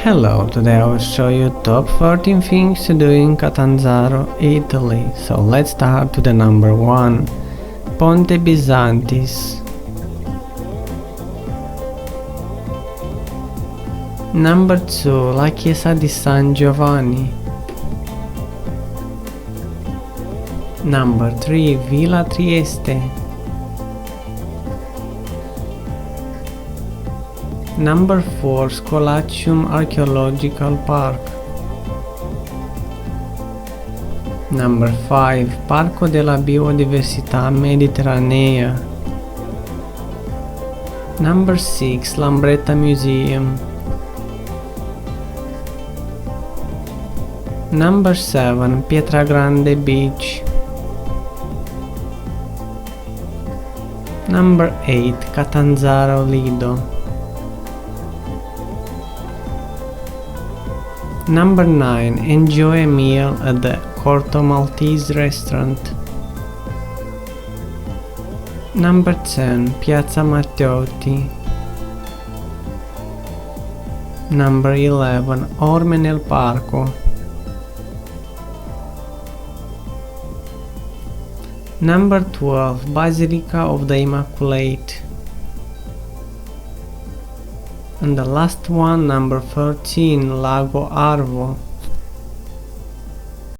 Hello, today I will show you top 14 things to do in Catanzaro, Italy. So let's start with the number 1, Ponte Bisantis. Number 2, la chiesa di San Giovanni. Number 3, Villa Trieste. Number 4, Scolacium Archaeological Park. Number 5, Parco della Biodiversità Mediterranea. Number 6, Lambretta Museum. Number 7, Fictragrando Beach. Number 8, Catanzaro Lido. Number 9, enjoy a meal at the Corto Maltese restaurant. Number 10, Piazza Matteotti. Number 11, Orme nel Parco. Number 12, Basilica of the Immaculate. And the last one, number 13, Lago Arvo.